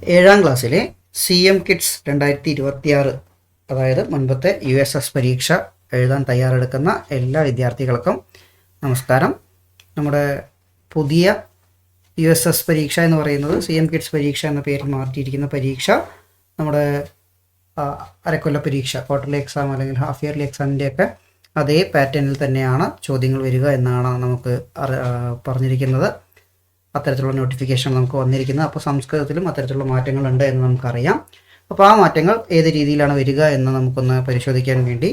ഏഴാം ക്ലാസ്സിലെ CM kids 2026, അതായത് മുൻപത്തെ USS പരീക്ഷ എഴുതാൻ തയ്യാറെടുക്കുന്ന എല്ലാ വിദ്യാർത്ഥികൾക്കും നമസ്കാരം. നമ്മുടെ പുതിയ USS പരീക്ഷ എന്ന് പറയുന്നത് CM കിഡ്സ് പരീക്ഷ എന്ന പേരിൽ മാറ്റിയിരിക്കുന്ന പരീക്ഷ നമ്മുടെ അരക്കൊല്ല പരീക്ഷ, ക്വാർട്ടർലി എക്സാം അല്ലെങ്കിൽ ഹാഫ് ഇയർലി എക്സാമിൻ്റെയൊക്കെ അതേ പാറ്റേണിൽ തന്നെയാണ് ചോദ്യങ്ങൾ വരിക എന്നാണ് നമുക്ക് പറഞ്ഞിരിക്കുന്നത്. അത്തരത്തിലുള്ള നോട്ടിഫിക്കേഷൻ നമുക്ക് വന്നിരിക്കുന്നത്. അപ്പോൾ സംസ്കൃതത്തിലും അത്തരത്തിലുള്ള മാറ്റങ്ങളുണ്ട് എന്ന് നമുക്കറിയാം. അപ്പോൾ ആ മാറ്റങ്ങൾ ഏത് രീതിയിലാണ് വരിക എന്ന് നമുക്കൊന്ന് പരിശോധിക്കാൻ വേണ്ടി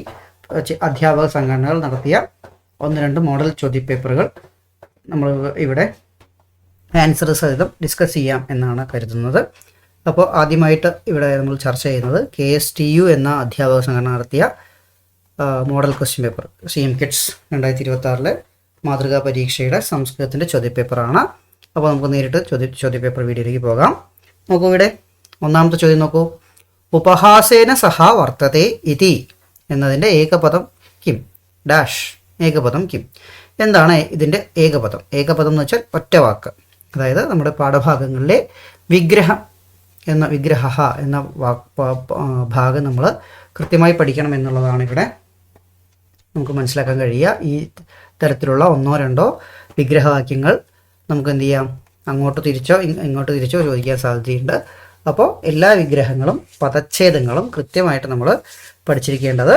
അധ്യാപക സംഘടനകൾ നടത്തിയ 1-2 മോഡൽ ചോദ്യപേപ്പറുകൾ നമ്മൾ ഇവിടെ ആൻസർ സഹിതം ഡിസ്കസ് ചെയ്യാം എന്നാണ് കരുതുന്നത്. അപ്പോൾ ആദ്യമായിട്ട് ഇവിടെ നമ്മൾ ചർച്ച ചെയ്യുന്നത് KSTU എന്ന അധ്യാപക സംഘടന നടത്തിയ model question paper, CM kids 2026 മാതൃകാ പരീക്ഷയുടെ സംസ്കൃതത്തിൻ്റെ ചോദ്യപേപ്പറാണ്. അപ്പോൾ നമുക്ക് നേരിട്ട് ചോദ്യപേപ്പർ വീഡിയോയിലേക്ക് പോകാം. നോക്കൂ, ഇവിടെ ഒന്നാമത്തെ ചോദ്യം നോക്കൂ. ഉപഹാസേന സഹ വർത്തത്തെ ഇതി എന്നതിൻ്റെ ഏകപദം കിം ഡാഷ്. ഏകപദം കിം. എന്താണ് ഇതിൻ്റെ ഏകപദം? ഏകപദം എന്ന് വെച്ചാൽ ഒറ്റ വാക്ക്. അതായത് നമ്മുടെ പാഠഭാഗങ്ങളിലെ വിഗ്രഹം വിഗ്രഹ എന്ന ഭാഗം നമ്മൾ കൃത്യമായി പഠിക്കണം എന്നുള്ളതാണ് ഇവിടെ നമുക്ക് മനസ്സിലാക്കാൻ കഴിയുക. ഈ തരത്തിലുള്ള 1-2 വിഗ്രഹവാക്യങ്ങൾ നമുക്ക് എന്ത് ചെയ്യാം, അങ്ങോട്ട് തിരിച്ചോ ഇങ്ങോട്ട് തിരിച്ചോ ചോദിക്കാൻ സാധ്യതയുണ്ട്. അപ്പോൾ എല്ലാ വിഗ്രഹങ്ങളും പദച്ഛേദങ്ങളും കൃത്യമായിട്ട് നമ്മൾ പഠിച്ചിരിക്കേണ്ടത്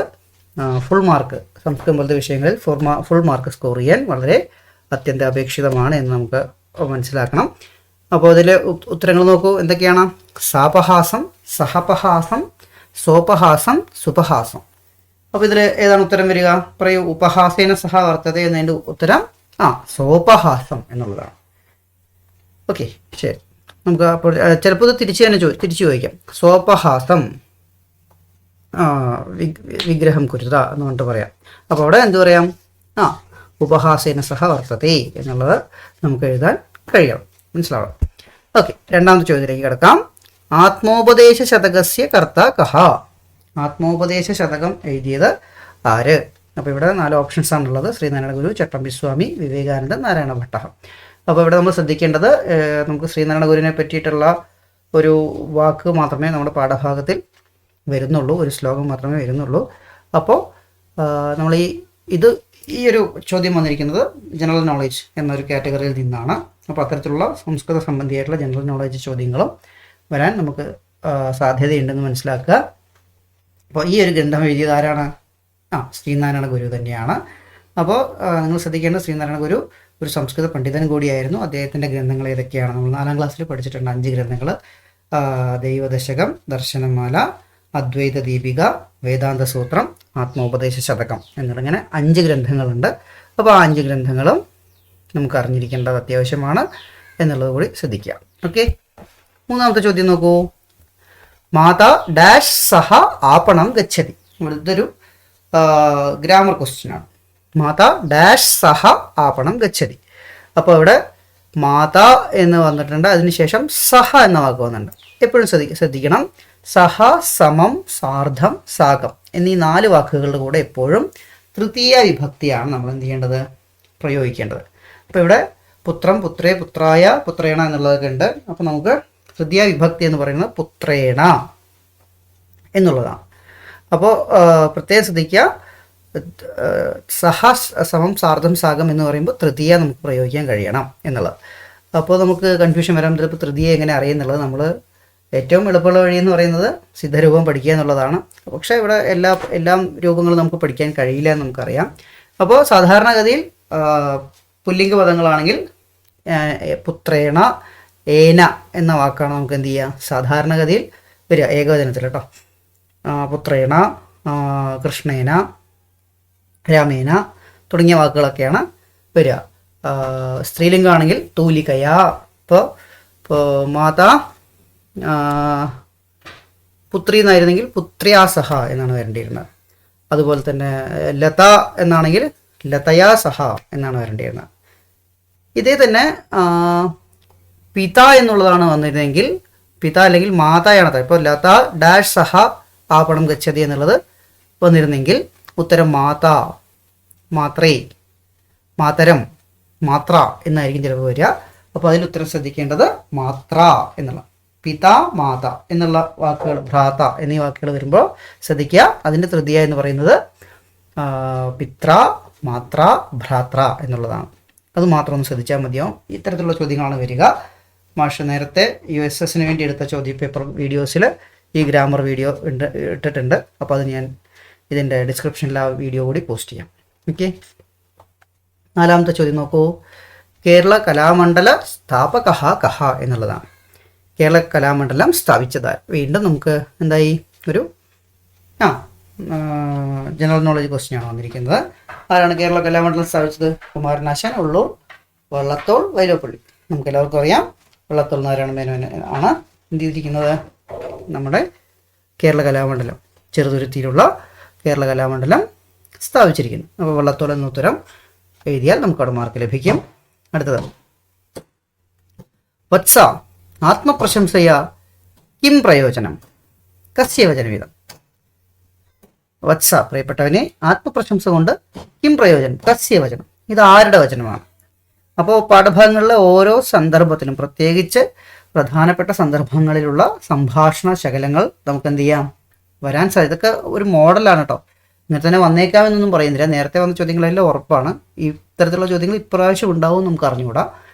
ഫുൾ മാർക്ക്, സംസ്കൃതം പോലത്തെ വിഷയങ്ങളിൽ ഫുൾ മാർക്ക് സ്കോർ ചെയ്യാൻ വളരെ അത്യന്താപേക്ഷിതമാണ് എന്ന് നമുക്ക് മനസ്സിലാക്കണം. അപ്പോൾ ഇതിൽ ഉത്തരങ്ങൾ നോക്കൂ, എന്തൊക്കെയാണ്? സാപഹാസം, സഹപഹാസം, സോപഹാസം, സുപഹാസം. അപ്പോൾ ഇതിൽ ഏതാണ് ഉത്തരം വരിക? പറയൂ. ഉപഹാസേന സഹ വർത്തത എന്നതിൻ്റെ ഉത്തരം സോപഹാസം എന്നുള്ളതാണ്. ഓക്കെ, ശരി. നമുക്ക് അപ്പോൾ ചിലപ്പോൾ ഇത് തിരിച്ചു ചോദിക്കാം. സോപഹാസം വിഗ്രഹം കുരുത എന്ന് പറഞ്ഞിട്ട് പറയാം. അപ്പോൾ അവിടെ എന്ത് പറയാം? ഉപഹാസേന സഹ വർത്തതേ എന്നുള്ളത് നമുക്ക് എഴുതാൻ കഴിയണം. മനസ്സിലാവണം. ഓക്കെ, രണ്ടാമത്തെ ചോദ്യത്തിലേക്ക് കിടക്കാം. ആത്മോപദേശ ശതകസ്യ കർത്ത കഹ. ആത്മോപദേശ ശതകം എഴുതിയത് ആര്? അപ്പോൾ ഇവിടെ 4 ഓപ്ഷൻസ് ആണുള്ളത്. ശ്രീനാരായണ ഗുരു, ചട്ടമ്പിസ്വാമി, വിവേകാനന്ദൻ, നാരായണ ഭട്ട. അപ്പോൾ ഇവിടെ നമ്മൾ ശ്രദ്ധിക്കേണ്ടത്, നമുക്ക് ശ്രീനാരായണ ഗുരുവിനെ പറ്റിയിട്ടുള്ള ഒരു വാക്ക് മാത്രമേ നമ്മുടെ പാഠഭാഗത്തിൽ വരുന്നുള്ളൂ, ഒരു ശ്ലോകം മാത്രമേ വരുന്നുള്ളൂ. അപ്പോൾ നമ്മൾ ഈ ഒരു ചോദ്യം വന്നിരിക്കുന്നത് ജനറൽ നോളേജ് എന്നൊരു കാറ്റഗറിയിൽ നിന്നാണ്. അപ്പോൾ അത്തരത്തിലുള്ള സംസ്കൃത സംബന്ധിയായിട്ടുള്ള ജനറൽ നോളേജ് ചോദ്യങ്ങളും വരാൻ നമുക്ക് സാധ്യതയുണ്ടെന്ന് മനസ്സിലാക്കുക. അപ്പോൾ ഈ ഒരു ഗ്രന്ഥം എഴുതിയത് ആരാണ്? ശ്രീനാരായണ ഗുരു തന്നെയാണ്. അപ്പോൾ നിങ്ങൾ ശ്രദ്ധിക്കേണ്ടത്, ശ്രീനാരായണ ഗുരു ഒരു സംസ്കൃത പണ്ഡിതൻ കൂടിയായിരുന്നു. അദ്ദേഹത്തിൻ്റെ ഗ്രന്ഥങ്ങൾ ഏതൊക്കെയാണ്? നമ്മൾ 4ാം ക്ലാസ്സിൽ പഠിച്ചിട്ടുണ്ട് 5 ഗ്രന്ഥങ്ങൾ. ദൈവദശകം, ദർശനമാല, അദ്വൈത ദീപിക, വേദാന്ത സൂത്രം, ആത്മോപദേശ ശതകം എന്നിങ്ങനെ 5 ഗ്രന്ഥങ്ങളുണ്ട്. അപ്പോൾ ആ 5 ഗ്രന്ഥങ്ങളും നമുക്ക് അറിഞ്ഞിരിക്കേണ്ടത് അത്യാവശ്യമാണ് എന്നുള്ളത് കൂടി ശ്രദ്ധിക്കുക. ഓക്കെ, മൂന്നാമത്തെ ചോദ്യം നോക്കൂ. മാതാ ഡാഷ് സഹ ആപണം ഗച്ഛതി. ഇതൊരു ഗ്രാമർ ക്വസ്റ്റ്യനാണ്. മാതാ ഡാഷ് സഹ ആപണം ഗച്ഛതി. അപ്പോൾ ഇവിടെ മാതാ എന്ന് വന്നിട്ടുണ്ട്, അതിനുശേഷം സഹ എന്ന വാക്ക് വന്നിട്ടുണ്ട്. എപ്പോഴും ശ്രദ്ധിക്കണം, സഹ, സമം, സാർദ്ധം, സാകം എന്നീ 4 വാക്കുകളുടെ കൂടെ എപ്പോഴും തൃതീയ വിഭക്തിയാണ് നമ്മൾ എന്ത് ചെയ്യേണ്ടത്? പ്രയോഗിക്കേണ്ടത്. അപ്പോൾ ഇവിടെ പുത്രം, പുത്രേ, പുത്രായ, പുത്രേണ എന്നുള്ളതൊക്കെ ഉണ്ട്. അപ്പോൾ നമുക്ക് തൃതീയ വിഭക്തി എന്ന് പറയുന്നത് പുത്രേണ എന്നുള്ളതാണ്. അപ്പോൾ പ്രത്യേകം ശ്രദ്ധിക്കുക, സഹ, സമം, സാർദ്ധം, സാഗം എന്ന് പറയുമ്പോൾ തൃതീയ നമുക്ക് പ്രയോഗിക്കാൻ കഴിയണം എന്നുള്ളത്. അപ്പോൾ നമുക്ക് കൺഫ്യൂഷൻ വരാൻ ചിലപ്പോൾ തൃതീയ എങ്ങനെ അറിയുന്നുള്ളത്. നമ്മൾ ഏറ്റവും എളുപ്പമുള്ള വഴി എന്ന് പറയുന്നത് സിദ്ധരൂപം പഠിക്കുക എന്നുള്ളതാണ്. പക്ഷേ ഇവിടെ എല്ലാം രൂപങ്ങളും നമുക്ക് പഠിക്കാൻ കഴിയില്ല എന്ന് നമുക്കറിയാം. അപ്പോൾ സാധാരണഗതിയിൽ പുല്ലിംഗ പദങ്ങളാണെങ്കിൽ പുത്രേണ, ഏന എന്ന വാക്കാണ് നമുക്ക് എന്ത് ചെയ്യുക സാധാരണഗതിയിൽ വരിക, ഏകവചനത്തിൽ കേട്ടോ. പുത്രേണ, കൃഷ്ണേന, രാമേന തുടങ്ങിയ വാക്കുകളൊക്കെയാണ് വരിക. സ്ത്രീലിംഗമാണെങ്കിൽ തൂലികയ. ഇപ്പോൾ മാതാ പുത്രി എന്നായിരുന്നെങ്കിൽ പുത്ര്യാസഹ എന്നാണ് വരേണ്ടിയിരുന്നത്. അതുപോലെ തന്നെ ലത എന്നാണെങ്കിൽ ലതയാ സഹ എന്നാണ് വരേണ്ടിയിരുന്നത്. ഇതേ തന്നെ പിത എന്നുള്ളതാണ് വന്നിരുന്നെങ്കിൽ പിത അല്ലെങ്കിൽ മാതായാണ്. ഇപ്പോൾ ലത ഡാഷ് സഹ ആപണം ഗച്ഛതി എന്നുള്ളത് വന്നിരുന്നെങ്കിൽ ഉത്തരം മാതാ, മാത്രേ, മാതരം, മാത്ര എന്നായിരിക്കും ചിലപ്പോൾ വരിക. അപ്പോൾ അതിൽ ഉത്തരം ശ്രദ്ധിക്കേണ്ടത് മാത്ര എന്നുള്ള. പിത മാത എന്നുള്ള വാക്കുകൾ, ഭ്രാത എന്നീ വാക്കുകൾ വരുമ്പോൾ ശ്രദ്ധിക്കുക, അതിൻ്റെ തൃതീയ എന്ന് പറയുന്നത് പിത്ര, മാത്ര, ഭ്രാത്ര എന്നുള്ളതാണ്. അത് മാത്രം ഒന്ന് ശ്രദ്ധിച്ചാൽ മതിയാവും. ഇത്തരത്തിലുള്ള ചോദ്യങ്ങളാണ് വരിക. മാഷ് നേരത്തെ USSന് വേണ്ടി എടുത്ത ചോദ്യപേപ്പർ വീഡിയോസിൽ ഈ ഗ്രാമർ വീഡിയോ ഇട്ടിട്ടുണ്ട്. അപ്പോൾ അത് ഞാൻ ഇതിൻ്റെ ഡിസ്ക്രിപ്ഷനിൽ ആ വീഡിയോ കൂടി പോസ്റ്റ് ചെയ്യാം. ഓക്കെ. 4ാമത്തെ ചോദ്യം നോക്കൂ. കേരള കലാമണ്ഡല സ്ഥാപകഃ കഃ എന്നുള്ളതാണ്. കേരള കലാമണ്ഡലം സ്ഥാപിച്ചത്. വീണ്ടും നമുക്ക് എന്തായി ഒരു ജനറൽ നോളജ് ക്വസ്റ്റ്യൻ ആണ് വന്നിരിക്കുന്നത്. ആരാണ് കേരള കലാമണ്ഡലം സ്ഥാപിച്ചത്? കുമാരനാശാൻ, ഉള്ളൂർ, വള്ളത്തോൾ, വൈലോപ്പള്ളി. നമുക്ക് എല്ലാവർക്കും അറിയാം. വള്ളത്തോൾ നാരായണ മേനോൻ ആണ് എന്ത് ചെയ്തിരിക്കുന്നത്? നമ്മുടെ കേരള കലാമണ്ഡലം, ചെറുതുരുത്തിയിലുള്ള കേരള കലാമണ്ഡലം സ്ഥാപിച്ചിരിക്കുന്നു. അപ്പോൾ വള്ളത്തോൾ എന്ന ഉത്തരം എഴുതിയാൽ നമുക്കവിടെ മാർക്ക് ലഭിക്കും. അടുത്തത്, വത്സ ആത്മപ്രശംസയ കിം പ്രയോജനം? കസ്യ വചനവിധം. വത്സ പ്രിയപ്പെട്ടവനെ, ആത്മപ്രശംസ കൊണ്ട് കിം പ്രയോജനം, കസ്യ വചനം, ഇത് ആരുടെ വചനമാണ്? അപ്പോൾ പാഠഭാഗങ്ങളിലെ ഓരോ സന്ദർഭത്തിലും, പ്രത്യേകിച്ച് പ്രധാനപ്പെട്ട സന്ദർഭങ്ങളിലുള്ള സംഭാഷണ ശകലങ്ങൾ നമുക്ക് എന്ത് ചെയ്യാം, വരാൻ സാധ്യത. ഇതൊക്കെ ഒരു മോഡലാണ് കേട്ടോ. ഇങ്ങനെ തന്നെ വന്നേക്കാമെന്നൊന്നും പറയുന്നില്ല. നേരത്തെ വന്ന ചോദ്യങ്ങളെല്ലാം ഉറപ്പാണ്. ഈ ഇത്തരത്തിലുള്ള ചോദ്യങ്ങൾ ഇപ്രാവശ്യം ഉണ്ടാവും നമുക്ക് അറിഞ്ഞുകൂടാ.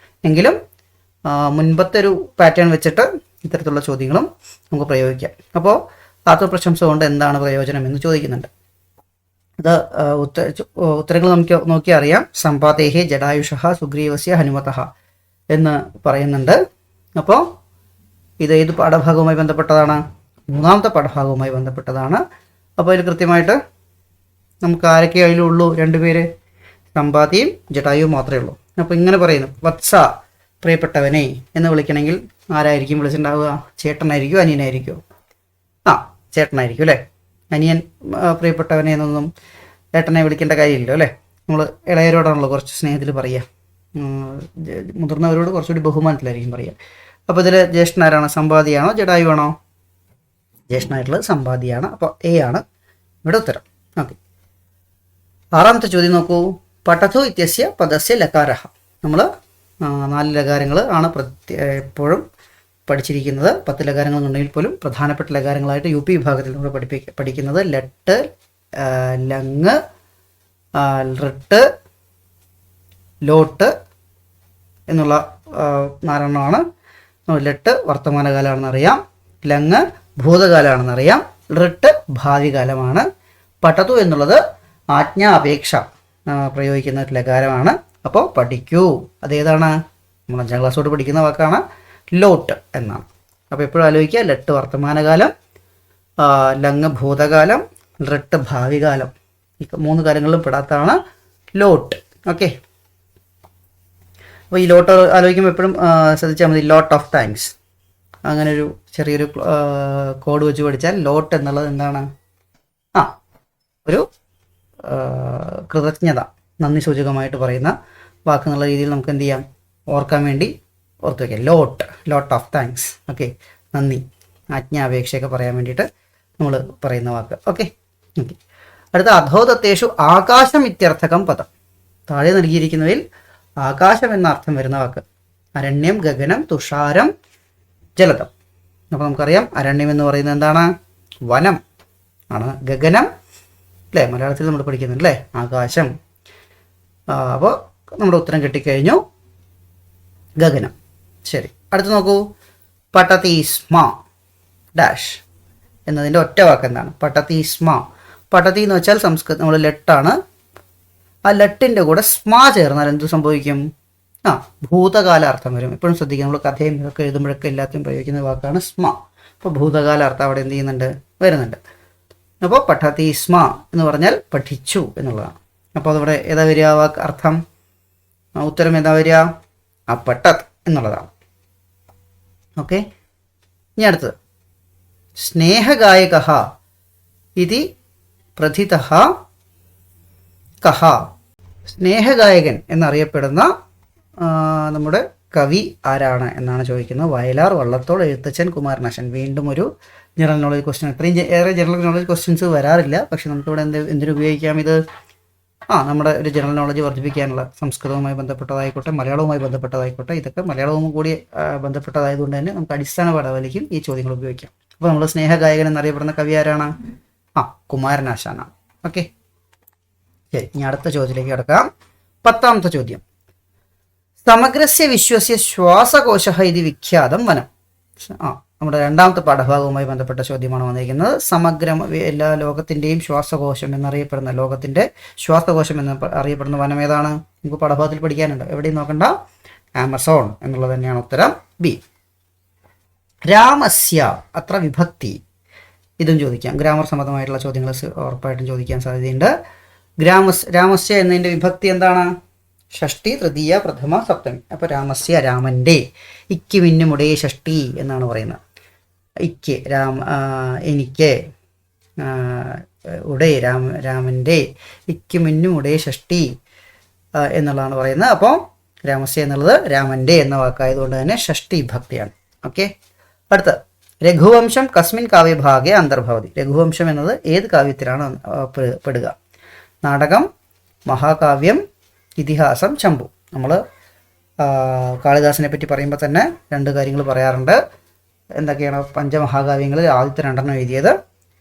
എങ്കിലും മുൻപത്തെ ഒരു പാറ്റേൺ വെച്ചിട്ട് ഇത്തരത്തിലുള്ള ചോദ്യങ്ങളും നമുക്ക് പ്രയോഗിക്കാം. അപ്പോൾ ആത്മപ്രശംസ കൊണ്ട് എന്താണ് പ്രയോജനം എന്ന് ചോദിക്കുന്നുണ്ട്. അത് ഉത്തരങ്ങൾ നമുക്ക് നോക്കി അറിയാം. സമ്പാദേഹേ ജഡായുഷഃ സുഗ്രീവസ്യ ഹനുമതഃ എന്ന് പറയുന്നുണ്ട്. അപ്പോൾ ഇത് ഏത് പാഠഭാഗവുമായി ബന്ധപ്പെട്ടതാണ്? 3ാമത്തെ പാഠഭാഗവുമായി ബന്ധപ്പെട്ടതാണ്. അപ്പോൾ ഇതിൽ കൃത്യമായിട്ട് നമുക്ക് ആരൊക്കെ അതിലുള്ളൂ? 2 പേര്, സമ്പാദിയും ജഡായുവും മാത്രമേ ഉള്ളൂ. അപ്പോൾ ഇങ്ങനെ പറയുന്നു, വത്സ പ്രിയപ്പെട്ടവനെ എന്ന് വിളിക്കണമെങ്കിൽ ആരായിരിക്കും വിളിച്ചിട്ടുണ്ടാവുക? ചേട്ടനായിരിക്കും, അനിയനായിരിക്കും? ചേട്ടനായിരിക്കും അല്ലേ. അനിയൻ പ്രിയപ്പെട്ടവനെ എന്നൊന്നും ഏട്ടനെ വിളിക്കേണ്ട കാര്യമില്ലല്ലോ അല്ലേ. നമ്മൾ ഇളയരോടാണല്ലോ കുറച്ച് സ്നേഹത്തിൽ പറയുക. മുതിർന്നവരോട് കുറച്ചുകൂടി ബഹുമാനത്തിലായിരിക്കും പറയുക. അപ്പോൾ ഇതിൽ ജ്യേഷ്ഠനാരാണ്? സമ്പാദിയാണോ ജഡായുവാണോ? ജ്യേഷ്ഠനായിട്ടുള്ളത് സമ്പാദിയാണ്. അപ്പോൾ A ആണ് ഇവിടെ ഉത്തരം. ഓക്കെ. 6ാമത്തെ ചോദ്യം നോക്കൂ. പഠതു ഇത്യസ്യ പദസ്യ ലകാരഃ. നമ്മൾ 4 ലകാരങ്ങൾ ആണ് എപ്പോഴും പഠിച്ചിരിക്കുന്നത്. 10 ലകാരങ്ങളുണ്ടെങ്കിൽ പോലും പ്രധാനപ്പെട്ട ലകാരങ്ങളായിട്ട് UP വിഭാഗത്തിൽ നമ്മൾ പഠിക്കുന്നത് ലട്ട്, ലങ്, ഋട്ട്, ലോട്ട് എന്നുള്ള 4 ലട്ട് വർത്തമാനകാലമാണെന്നറിയാം, ലങ് ഭൂതകാലമാണെന്നറിയാം, ഋട്ട് ഭാവി കാലമാണ്. പഠതു എന്നുള്ളത് ആജ്ഞാ അപേക്ഷ പ്രയോഗിക്കുന്ന ഒരു ലകാരമാണ്. അപ്പോൾ പഠിക്കൂ, അതേതാണ്? നമ്മൾ 5ാം ക്ലാസ് തൊട്ട് പഠിക്കുന്ന വാക്കാണ്, ലോട്ട് എന്നാണ്. അപ്പോൾ എപ്പോഴും ആലോചിക്കുക, ലട്ട് വർത്തമാനകാലം, ലങ് ഭൂതകാലം, ഋട്ട് ഭാവി കാലം. ഈ 3 കാലങ്ങളിലും പെടാത്തതാണ് ലോട്ട്. ഓക്കെ. അപ്പോൾ ഈ ലോട്ട് ആലോചിക്കുമ്പോൾ എപ്പോഴും ശ്രദ്ധിച്ചാൽ മതി, ലോട്ട് ഓഫ് താങ്ക്സ്. അങ്ങനെ ഒരു ചെറിയൊരു കോഡ് വെച്ച് പഠിച്ചാൽ ലോട്ട് എന്നുള്ളത് എന്താണ്? ഒരു കൃതജ്ഞത, നന്ദി സൂചകമായിട്ട് പറയുന്ന വാക്ക് എന്നുള്ള രീതിയിൽ നമുക്ക് എന്ത് ചെയ്യാം, ഓർക്കാൻ വേണ്ടി ഓർത്ത് വയ്ക്കാം. Lot of thanks. ഓക്കെ, നന്ദി, ആജ്ഞാപേക്ഷയൊക്കെ പറയാൻ വേണ്ടിയിട്ട് നമ്മൾ പറയുന്ന വാക്ക്. ഓക്കെ. അടുത്ത, അധോദത്തേഷു ആകാശം ഇത്യർത്ഥകം പദം. താഴെ നൽകിയിരിക്കുന്നതിൽ ആകാശം എന്ന അർത്ഥം വരുന്ന വാക്ക്. അരണ്യം, ഗഗനം, തുഷാരം, ജലതം. അപ്പോൾ നമുക്കറിയാം അരണ്യം എന്ന് പറയുന്നത് എന്താണ്? വനം ആണ്. ഗഗനം അല്ലേ, മലയാളത്തിൽ നമ്മൾ പഠിക്കുന്നുണ്ട് അല്ലേ, ആകാശം. അപ്പോൾ നമ്മുടെ ഉത്തരം കിട്ടിക്കഴിഞ്ഞു, ഗഗനം. ശരി, അടുത്ത് നോക്കൂ. പട്ടതീസ്മ ഡാഷ് എന്നതിൻ്റെ ഒറ്റ വാക്ക് എന്താണ്? പട്ടതീസ്മ. പട്ടതി എന്ന് വെച്ചാൽ സംസ്കൃതം, നമ്മൾ ലട്ടാണ്. ആ ലട്ടിൻ്റെ കൂടെ സ്മ ചേർന്നാൽ എന്ത് സംഭവിക്കും? ഭൂതകാല അർത്ഥം വരും. എപ്പോഴും ശ്രദ്ധിക്കുക, നമ്മൾ കഥയും ഇതൊക്കെ എഴുതുമ്പോഴൊക്കെ എല്ലാത്തിനും പ്രയോഗിക്കുന്ന വാക്കാണ് സ്മ. അപ്പോൾ ഭൂതകാല അർത്ഥം അവിടെ എന്ത് ചെയ്യുന്നുണ്ട്? വരുന്നുണ്ട്. അപ്പോൾ പഠതി സ്മ എന്ന് പറഞ്ഞാൽ പഠിച്ചു എന്നുള്ളതാണ്. അപ്പോൾ അതവിടെ ഏതാ വരിക വാക്ക് അർത്ഥം? ഉത്തരം ഏതാ വരിക? പഠത് എന്നുള്ളതാണ്. ഓക്കെ. ഇനി അടുത്തത്, സ്നേഹഗായക ഇതി പ്രഥിതഃ കഹ. സ്നേഹഗായകൻ എന്നറിയപ്പെടുന്ന നമ്മുടെ കവി ആരാണ് എന്നാണ് ചോദിക്കുന്നത്. വയലാർ, വള്ളത്തോൾ, എഴുത്തച്ഛൻ, കുമാരനാശൻ. വീണ്ടും ഒരു ജനറൽ നോളജ് ക്വസ്റ്റ്യൻ. ഇത്രയും ഏറെ ജനറൽ നോളജ് ക്വസ്റ്റ്യൻസ് വരാറില്ല, പക്ഷെ നമുക്കിവിടെ എന്തിനു ഉപയോഗിക്കാം? ഇത് നമ്മുടെ ഒരു ജനറൽ നോളജ് വർദ്ധിപ്പിക്കാനുള്ള സംസ്കൃതവുമായി ബന്ധപ്പെട്ടതായിക്കോട്ടെ മലയാളവുമായി ബന്ധപ്പെട്ടതായിക്കോട്ടെ ഇതൊക്കെ മലയാളവും കൂടി ബന്ധപ്പെട്ടതായതുകൊണ്ട് തന്നെ നമുക്ക് അടിസ്ഥാന പാഠാവലിക്കും ഈ ചോദ്യങ്ങൾ ഉപയോഗിക്കാം. അപ്പോൾ നമ്മൾ സ്നേഹഗായകൻ എന്നറിയപ്പെടുന്ന കവി ആരാണ്? കുമാരനാശാനാണ്. ഓക്കെ, ശരി. ഇനി അടുത്ത ചോദ്യത്തിലേക്ക് കിടക്കാം. 10ാമത്തെ ചോദ്യം. സമഗ്രസ്യ വിശ്വസ്യ ശ്വാസകോശ ഇത് വിഖ്യാതം വനം. നമ്മുടെ 2ാമത്തെ പാഠഭാഗവുമായി ബന്ധപ്പെട്ട ചോദ്യമാണ് വന്നിരിക്കുന്നത്. സമഗ്ര എല്ലാ ലോകത്തിൻ്റെയും ശ്വാസകോശം എന്നറിയപ്പെടുന്ന ലോകത്തിൻ്റെ ശ്വാസകോശം എന്ന് അറിയപ്പെടുന്ന വനം ഏതാണ്? നമുക്ക് പാഠഭാഗത്തിൽ പഠിക്കാനുണ്ട്. എവിടെയും നോക്കണ്ട, ആമസോൺ എന്നുള്ളത് തന്നെയാണ് ഉത്തരം ബി. രാമസ്യ അത്ര വിഭക്തി, ഇതും ചോദിക്കാം. ഗ്രാമർ സംബന്ധമായിട്ടുള്ള ചോദ്യങ്ങൾ ഉറപ്പായിട്ടും ചോദിക്കാൻ സാധ്യതയുണ്ട്. രാമസ്യ എന്നതിൻ്റെ വിഭക്തി എന്താണ്? ഷഷ്ടി, തൃതീയ, പ്രഥമ, സപ്തമി. അപ്പോൾ രാമസ്യ രാമൻ്റെ, ഇക്ക് മിന്നുമുടേ ഷഷ്ടി എന്നാണ് പറയുന്നത്. ഇക്ക് എനിക്ക്, ഉടേ രാമൻ്റെ, ഇക്ക് മിന്നുമുടേ ഷഷ്ടി എന്നുള്ളതാണ് പറയുന്നത്. അപ്പോൾ രാമസ്യ എന്നുള്ളത് രാമൻ്റെ എന്ന വാക്കായതുകൊണ്ട് തന്നെ ഷഷ്ടി വിഭക്തിയാണ്. ഓക്കെ, അടുത്ത രഘുവംശം കസ്മിൻ കാവ്യഭാഗെ അന്തർഭവതി. രഘുവംശം എന്നത് ഏത് കാവ്യത്തിലാണ് പെടുക? നാടകം, മഹാകാവ്യം, ഇതിഹാസം, ചമ്പു. നമ്മൾ കാളിദാസനെ പറ്റി പറയുമ്പോൾ തന്നെ 2 കാര്യങ്ങൾ പറയാറുണ്ട്. എന്തൊക്കെയാണ്? പഞ്ചമഹാകാവ്യങ്ങളിൽ ആദ്യത്തെ 2 എഴുതിയത്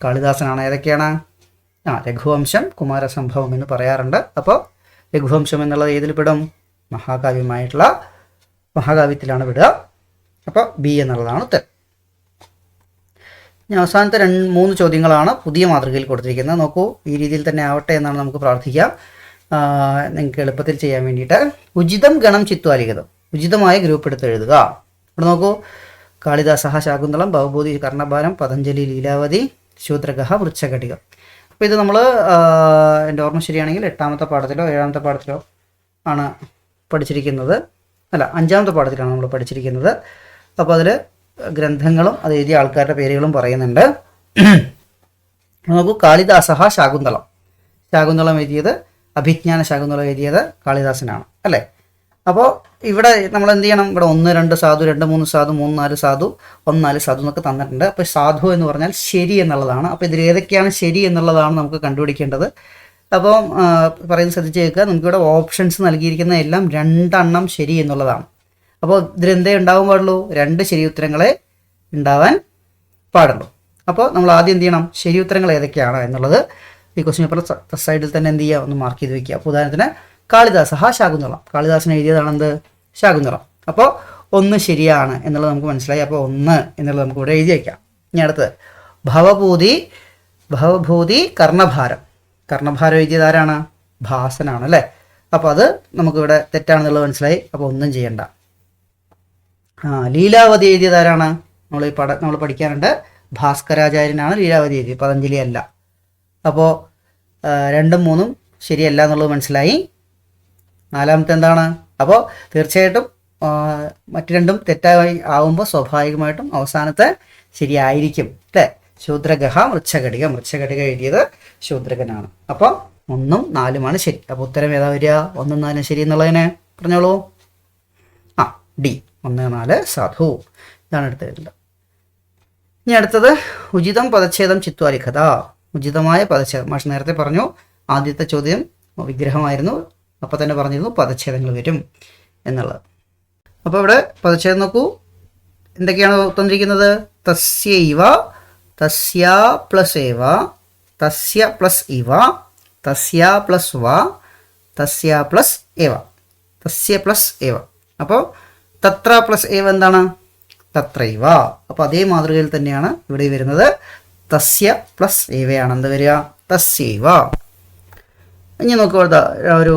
കാളിദാസനാണ്. ഏതൊക്കെയാണ്? രഘുവംശം, കുമാരസംഭവം എന്ന് പറയാറുണ്ട്. അപ്പോൾ രഘുവംശം എന്നുള്ളത് ഏതിൽ പെടും? മഹാകാവ്യത്തിലാണ് വിടുക. അപ്പോൾ ബി എന്നുള്ളതാണ് ഉത്തരം. ഇനി അവസാനത്തെ 3 ചോദ്യങ്ങളാണ് പുതിയ മാതൃകയിൽ കൊടുത്തിരിക്കുന്നത്. നോക്കൂ, ഈ രീതിയിൽ തന്നെ ആവട്ടെ എന്നാണ് നമുക്ക് പ്രാർത്ഥിക്കാം, നിങ്ങൾക്ക് എളുപ്പത്തിൽ ചെയ്യാൻ വേണ്ടിയിട്ട്. ഉചിതം ഗണം ചിത്വാലിഖിതം, ഉചിതമായ ഗ്രൂപ്പ് എടുത്ത് എഴുതുക. ഇവിടെ നോക്കൂ, കാളിദാസ ശാകുന്തളം, ഭവഭൂതി കർണഭാരം, പതഞ്ജലി ലീലാവതി, ശൂദ്രഗഹ, വൃക്ഷഘടികം. അപ്പോൾ ഇത് നമ്മൾ എൻ്റെ ഓർമ്മ ശരിയാണെങ്കിൽ 8ാമത്തെ പാഠത്തിലോ 7ാമത്തെ പാഠത്തിലോ ആണ് പഠിച്ചിരിക്കുന്നത്. അല്ല, 5ാമത്തെ പാഠത്തിലാണ് നമ്മൾ പഠിച്ചിരിക്കുന്നത്. അപ്പോൾ അതിൽ ഗ്രന്ഥങ്ങളും അത് എഴുതിയ ആൾക്കാരുടെ പേരുകളും പറയുന്നുണ്ട്. നോക്കൂ, കാളിദാസ ശാകുന്തളം എഴുതിയത്, അഭിജ്ഞാന ശാകുന്തളം എഴുതിയത് കാളിദാസനാണ് അല്ലേ? അപ്പോൾ ഇവിടെ നമ്മൾ എന്ത് ചെയ്യണം? ഇവിടെ 1, 2 സാധു, 2, 3 സാധു, 3, 4 സാധു, 1, 4 സാധു എന്നൊക്കെ തന്നിട്ടുണ്ട്. അപ്പോൾ സാധു എന്ന് പറഞ്ഞാൽ ശരി എന്നുള്ളതാണ്. അപ്പോൾ ഇതിൽ ഏതൊക്കെയാണ് ശരി എന്നുള്ളതാണ് നമുക്ക് കണ്ടുപിടിക്കേണ്ടത്. അപ്പോൾ പറയുന്നത് ശ്രദ്ധിച്ച് കേൾക്കുക. നമുക്കിവിടെ ഓപ്ഷൻസ് നൽകിയിരിക്കുന്ന എല്ലാം 2 എണ്ണം ശരി എന്നുള്ളതാണ്. അപ്പോൾ ഇതിലെന്തേ ഉണ്ടാവാൻ പാടുള്ളൂ? 2 ശരി ഉത്തരങ്ങളെ ഉണ്ടാവാൻ പാടുള്ളൂ. അപ്പോൾ നമ്മൾ ആദ്യം എന്ത് ചെയ്യണം? ശരി ഉത്തരങ്ങൾ ഏതൊക്കെയാണ് എന്നുള്ളത് ഈ ക്വസ്റ്റ്യൻ പേപ്പർ സൈഡിൽ തന്നെ എന്ത് ചെയ്യുക? ഒന്ന് മാർക്ക് ചെയ്ത് വെക്കുക. അപ്പോൾ ഉദാഹരണത്തിന് കാളിദാസ ശാകുന്തളം, കാളിദാസൻ എഴുതിയതാണ് എന്ത്? ശാകുന്തളം. അപ്പോൾ 1 ശരിയാണ് എന്നുള്ളത് നമുക്ക് മനസ്സിലായി. അപ്പോൾ 1 എന്നുള്ളത് നമുക്ക് ഇവിടെ എഴുതി വയ്ക്കാം. ഇനി അടുത്തത് ഭവഭൂതി കർണഭാരം എഴുതിയത് ആരാണ്? ഭാസനാണ് അല്ലേ? അപ്പോൾ അത് നമുക്കിവിടെ തെറ്റാണെന്നുള്ളത് മനസ്സിലായി. അപ്പോൾ ഒന്നും ചെയ്യണ്ട. ലീലാവതി എഴുതിയത് ആരാണ്? നമ്മൾ പഠിക്കാനുണ്ട്. ഭാസ്കരാചാര്യനാണ് ലീലാവതി എഴുതിയത്, പതഞ്ജലി അല്ല. അപ്പോൾ 2ഉം 3ഉം ശരിയല്ല എന്നുള്ളത് മനസ്സിലായി. 4ാമത്തെ എന്താണ്? അപ്പോൾ തീർച്ചയായിട്ടും മറ്റു 2ഉം തെറ്റായി ആവുമ്പോൾ സ്വാഭാവികമായിട്ടും അവസാനത്തെ ശരിയായിരിക്കും അല്ലേ? ശൂദ്രഗഹ, വൃക്ഷഘടികം എഴുതിയത് ശൂദ്രകനാണ്. അപ്പോൾ 1ഉം 4ഉമാണ് ശരി. അപ്പോൾ ഉത്തരം ഏതാ വരിക? 1ഉം 4ഉം ശരി എന്നുള്ളതിനെ പറഞ്ഞോളൂ. ഡി, 1, 4 സാധു. ഇതാണ് എടുത്തിട്ടുള്ളത്. ഇനി അടുത്തത് ഉചിതം പദച്ഛേദം ചിത്വാലിഖത. ഉചിതമായ പദച്ഛേദം. മാഷ് നേരത്തെ പറഞ്ഞു ആദ്യത്തെ ചോദ്യം വിഗ്രഹമായിരുന്നു. അപ്പോൾ തന്നെ പറഞ്ഞിരുന്നു പദച്ഛേദങ്ങൾ വരും എന്നുള്ളത്. അപ്പോൾ ഇവിടെ പദച്ഛേദം നോക്കൂ, എന്തൊക്കെയാണ് തന്നിരിക്കുന്നത്? തസ്യൈവ, തസ്യ പ്ലസ് ഏവ, തസ്യ പ്ലസ് ഇവ, തസ്യ പ്ലസ് വ, തസ്യ പ്ലസ് ഏവ, തസ്യ പ്ലസ് ഏവ. അപ്പോൾ തത്ര പ്ലസ് ഏവ എന്താണ്? തത്രൈവ. അപ്പോൾ അതേ മാതൃകയിൽ തന്നെയാണ് ഇവിടെ വരുന്നത്. തസ്യ പ്ലസ് ഏവയാണ് എന്ത് വരിക? തസ്യൈവ. ഇനി നോക്കുക, ഒരു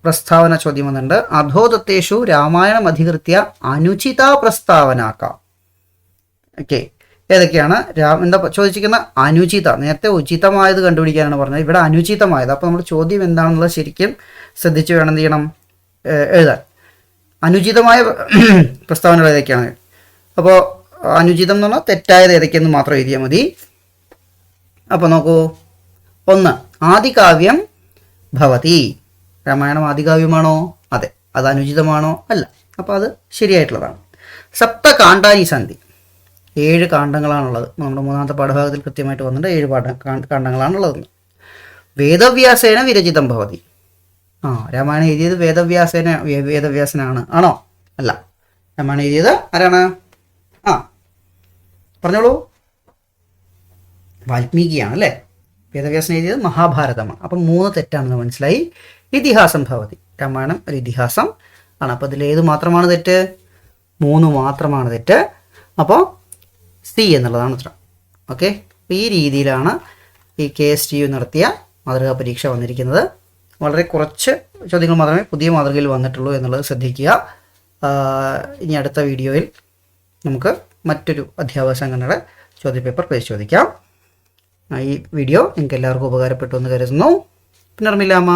പ്രസ്താവന ചോദ്യം വന്നിട്ടുണ്ട്. അധോദത്തേഷു രാമായണം അധികൃത്യ അനുചിത പ്രസ്താവനാക്കാം. ഓക്കെ, ഏതൊക്കെയാണ്? എന്താ ചോദിച്ചിരിക്കുന്ന? അനുചിത. നേരത്തെ ഉചിതമായത് കണ്ടുപിടിക്കാനാണ് പറഞ്ഞത്, ഇവിടെ അനുചിതമായത്. അപ്പോൾ നമ്മൾ ചോദ്യം എന്താണെന്നുള്ളത് ശരിക്കും ശ്രദ്ധിച്ച് വേണം എന്ത് ചെയ്യണം? എഴുതാൻ. അനുചിതമായ പ്രസ്താവനകൾ ഏതൊക്കെയാണ്? അപ്പോൾ അനുചിതം എന്ന് പറഞ്ഞാൽ തെറ്റായത് ഏതൊക്കെയെന്ന് മാത്രം എഴുതിയാൽ മതി. അപ്പോൾ നോക്കൂ, 1 ആദികാവ്യം ഭവതി. രാമായണം ആദികാവ്യമാണോ? അതെ. അത് അനുചിതമാണോ? അല്ല. അപ്പോൾ അത് ശരിയായിട്ടുള്ളതാണ്. സപ്തകാണ്ഡാനി സന്ധി, 7 കാണ്ഡങ്ങളാണുള്ളത്. നമ്മുടെ 3ാമത്തെ പാഠഭാഗത്തിൽ കൃത്യമായിട്ട് വന്നിട്ട് 7 കാണ്ഡങ്ങളാണുള്ളത്. വേദവ്യാസേന വിരചിതം ഭവതി. രാമായണം എഴുതിയത് വേദവ്യാസനാണ്. ആണോ? അല്ല. രാമായണം എഴുതിയത് ആരാണ്? പറഞ്ഞോളൂ. വാൽമീകിയാണ് അല്ലേ. വേദവ്യാസൻ എഴുതിയത് മഹാഭാരതമാണ്. അപ്പം 3 തെറ്റാണെന്ന് മനസ്സിലായി. ഇതിഹാസം ഭവതി. രാമായണം ഒരു ഇതിഹാസം ആണ്. അപ്പോൾ ഇതിലേത് മാത്രമാണ് തെറ്റ്? 3 മാത്രമാണ് തെറ്റ്. അപ്പോൾ സി എന്നുള്ളതാണ് ഉത്തരം. ഓക്കെ. അപ്പോൾ ഈ രീതിയിലാണ് ഈ KSTU നടത്തിയ മാതൃകാ പരീക്ഷ വന്നിരിക്കുന്നത്. വളരെ കുറച്ച് ചോദ്യങ്ങൾ മാത്രമേ പുതിയ മാതൃകയിൽ വന്നിട്ടുള്ളൂ എന്നുള്ളത് ശ്രദ്ധിക്കുക. ഇനി അടുത്ത വീഡിയോയിൽ നമുക്ക് മറ്റൊരു അധ്യാപക സംഘടനയുടെ ചോദ്യപേപ്പർ പരിശോധിക്കാം. ഈ വീഡിയോ നിങ്ങൾക്ക് എല്ലാവർക്കും ഉപകാരപ്പെട്ടു എന്ന് കരുതുന്നു. പുനർമില്ലാമ.